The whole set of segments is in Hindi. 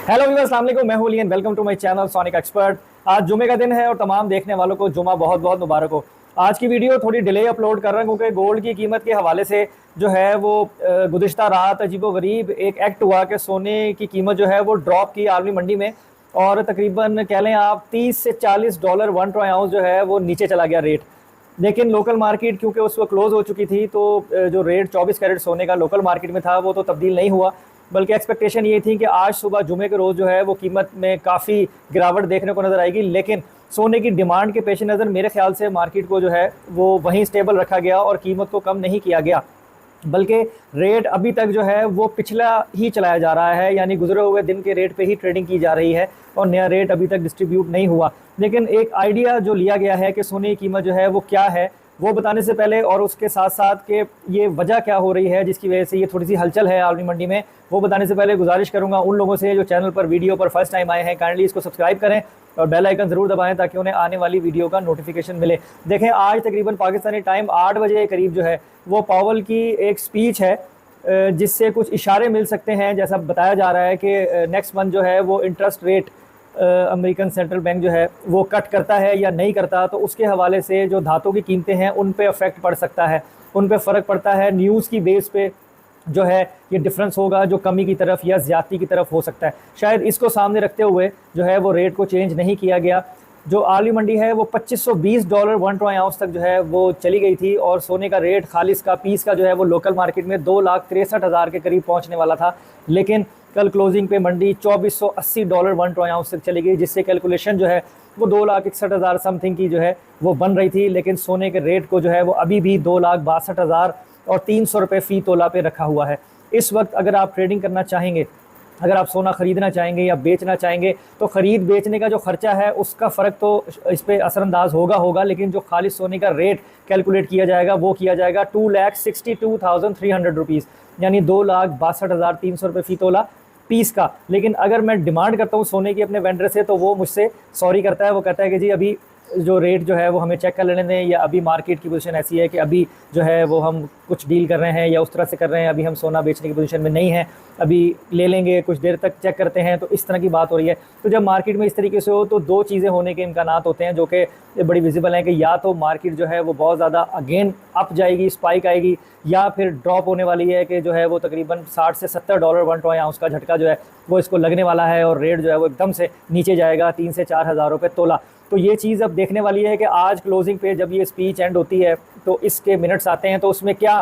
हेलो व्यूअर्स, अस्सलाम वालेकुम। मैं हूं लियन, welcome to my channel sonic expert. आज जुमे का दिन है और तमाम देखने वालों को जुमा बहुत बहुत मुबारक हो। आज की वीडियो थोड़ी डिले अपलोड कर रहा हूं क्योंकि गोल्ड की कीमत के हवाले से जो है वो गुज़िश्ता रात अजीबोगरीब एक एक्ट हुआ कि सोने की कीमत जो है वो ड्रॉप की आलमी मंडी में, और तकरीबन कह लें आप 30 से $40 1 ट्राई आउंस जो है वो नीचे चला गया रेट। लेकिन लोकल मार्केट क्योंकि उस वक्त क्लोज हो चुकी थी, तो जो रेट 24 कैरेट सोने का लोकल मार्केट में था वो तो तब्दील नहीं हुआ, बल्कि एक्सपेक्टेशन ये थी कि आज सुबह जुमे के रोज़ जो है वो कीमत में काफ़ी गिरावट देखने को नज़र आएगी। लेकिन सोने की डिमांड के पेश नज़र मेरे ख्याल से मार्केट को जो है वो वहीं स्टेबल रखा गया और कीमत को कम नहीं किया गया, बल्कि रेट अभी तक जो है वो पिछला ही चलाया जा रहा है, यानी गुजरे हुए दिन के रेट पे ही ट्रेडिंग की जा रही है और नया रेट अभी तक डिस्ट्रीब्यूट नहीं हुआ। लेकिन एक आइडिया जो लिया गया है कि सोने की कीमत जो है वो क्या है, वो बताने से पहले और उसके साथ साथ कि ये वजह क्या हो रही है जिसकी वजह से ये थोड़ी सी हलचल है आलमी मंडी में, वो बताने से पहले गुजारिश करूंगा उन लोगों से जो चैनल पर वीडियो पर फर्स्ट टाइम आए हैं, काइंडली इसको सब्सक्राइब करें और बेल आइकन ज़रूर दबाएं ताकि उन्हें आने वाली वीडियो का नोटिफिकेशन मिले। देखें, आज तकरीबन पाकिस्तानी टाइम 8 बजे के करीब जो है वो पावल की एक स्पीच है जिससे कुछ इशारे मिल सकते हैं। जैसा बताया जा रहा है कि नेक्स्ट मंथ जो है वो interest rate American central bank जो है वो कट करता है या नहीं करता, तो उसके हवाले से जो धातों की कीमतें हैं उन पे अफेक्ट पड़ सकता है, उन पे फ़र्क पड़ता है। न्यूज़ की बेस पे जो है ये डिफरेंस होगा, जो कमी की तरफ या ज़्यादती की तरफ हो सकता है। शायद इसको सामने रखते हुए जो है वो रेट को चेंज नहीं किया गया। जो आलमी मंडी है वो $2520 1 ट्राई आउंस तक जो है वो चली गई थी और सोने का रेट खालिस का पीस का जो है वो लोकल मार्केट में 2,63,000 के करीब पहुंचने वाला था। लेकिन कल क्लोजिंग पे मंडी $2480 1 ट्राई आउंस तक चली गई, जिससे कैलकुलेशन जो है वो 2,61,000 समथिंग की जो है वो बन रही थी। लेकिन सोने के रेट को जो है वो अभी भी 2,62,300 फ़ी तोला पे रखा हुआ है। इस वक्त अगर आप ट्रेडिंग करना चाहेंगे, अगर आप सोना ख़रीदना चाहेंगे या बेचना चाहेंगे, तो ख़रीद बेचने का जो ख़र्चा है उसका फ़र्क तो इस पर असरअंदाज होगा, लेकिन जो खालिस सोने का रेट कैलकुलेट किया जाएगा वो किया जाएगा 2,62,300 रुपीज़, यानी 2,62,300 फ़ी तोला पीस का। लेकिन अगर मैं डिमांड करता हूँ सोने की अपने वेंडर से, तो वो मुझसे सॉरी करता है, वो कहता है कि जी अभी जो रेट जो है वो हमें चेक कर लेने दें, या अभी मार्केट की पोजीशन ऐसी है कि अभी जो है वो हम कुछ डील कर रहे हैं या उस तरह से कर रहे हैं, अभी हम सोना बेचने की पोजीशन में नहीं है, अभी ले लेंगे, कुछ देर तक चेक करते हैं। तो इस तरह की बात हो रही है। तो जब मार्केट में इस तरीके से हो तो दो चीज़ें होने के इम्कानात होते हैं जो कि बड़ी विजिबल हैं, कि या तो मार्केट जो है वो बहुत ज़्यादा अगेन अप जाएगी, स्पाइक आएगी, या फिर ड्रॉप होने वाली है कि जो है वो तकरीबन $60 से $70 1 ट्राई आउंस का झटका जो है वो इसको लगने वाला है और रेट जो है वो एकदम से नीचे जाएगा 3 से 4 हज़ार रुपये तोला। तो ये चीज़ अब देखने वाली है कि आज क्लोजिंग पे जब ये स्पीच एंड होती है तो इसके मिनट्स आते हैं तो उसमें क्या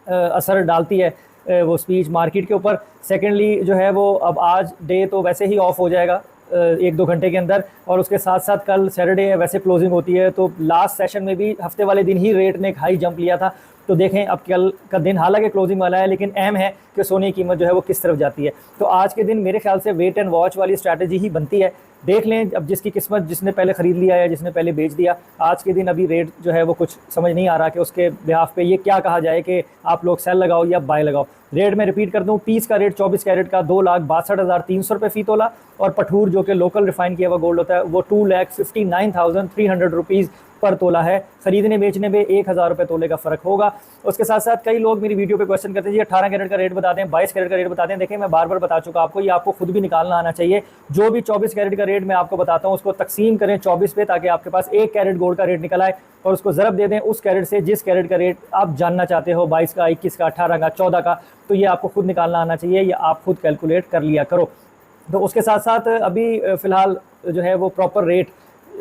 असर डालती है वो स्पीच मार्केट के ऊपर। सेकेंडली जो है वो अब आज डे तो वैसे ही ऑफ हो जाएगा 1-2 घंटे के अंदर, और उसके साथ साथ कल सैटरडे है, वैसे क्लोजिंग होती है, तो लास्ट सेशन में भी हफ्ते वाले दिन ही रेट ने एक हाई जंप लिया था। तो देखें अब कल का दिन हालांकि क्लोजिंग वाला है, लेकिन अहम है कि सोने की कीमत जो है वो किस तरफ जाती है। तो आज के दिन मेरे ख्याल से वेट एंड वॉच वाली स्ट्रैटेजी ही बनती है। देख लें अब जिसकी किस्मत, जिसने पहले ख़रीद लिया या जिसने पहले बेच दिया, आज के दिन अभी रेट जो है वो कुछ समझ नहीं आ रहा कि उसके बिहाफ पे ये क्या कहा जाए कि आप लोग सेल लगाओ या बाय लगाओ। रेट मैं रिपीट कर दूं, पीस का रेट 24 कैरेट का 2,62,300 फ़ी तोला, और पठूर जो कि लोकल रिफाइन किया हुआ गोल्ड होता है वो 2,59,300 रुपीज़ पर तोला है। ख़रीदने बेचने में 1,000 रुपये तोले का फ़र्क होगा। उसके साथ साथ कई लोग मेरी वीडियो पे क्वेश्चन करते हैं जी 18 कैरेट का रेट बता दें, 22 कैरेट का रेट बता दें। देखिए, मैं बार बार बता चुका आपको, ये आपको खुद भी निकालना आना चाहिए। जो भी 24 कैरेट का रेट मैं आपको बताता हूँ उसको तकसीम करें 24 पे, ताकि आपके पास 1 कैरेट गोल्ड का रेट निकल आए, और उसको ज़रब दे दें उस कैरेट से जिस कैरेट का रेट आप जानना चाहते हो, 22 का, 21 का, 18 का, 14 का। तो ये आपको खुद निकालना आना चाहिए, या आप खुद कैलकुलेट कर लिया करो। तो उसके साथ साथ अभी फ़िलहाल जो है वो प्रॉपर रेट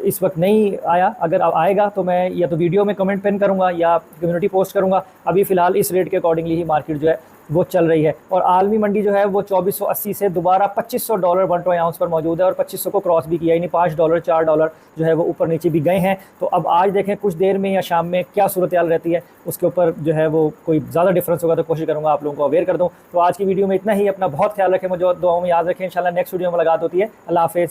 इस वक्त नहीं आया। अगर आएगा तो मैं या तो वीडियो में कमेंट पिन करूंगा या कम्युनिटी पोस्ट करूंगा। अभी फ़िलहाल इस रेट के अकॉर्डिंगली ही मार्केट जो है वो चल रही है। और आलमी मंडी जो है वो 2480 से दोबारा $2500 1 ट्राई आउंस पर मौजूद है, और 2500 को क्रॉस भी किया, यानी $5 $4 जो है वो ऊपर नीचे भी गए हैं। तो अब आज देखें कुछ देर में या शाम में क्या सूरत हाल रहती है, उसके ऊपर जो है वो कोई ज़्यादा डिफरेंस होगा तो कोशिश करूँगा आप लोगों को अवेयर कर दूँ। तो आज की वीडियो में इतना ही। अपना बहुत ख्याल रखें, मुझे दुआओं में याद रखें। इंशाल्लाह नेक्स्ट वीडियो में मुलाकात होती है। अल्लाह हाफ़िज़।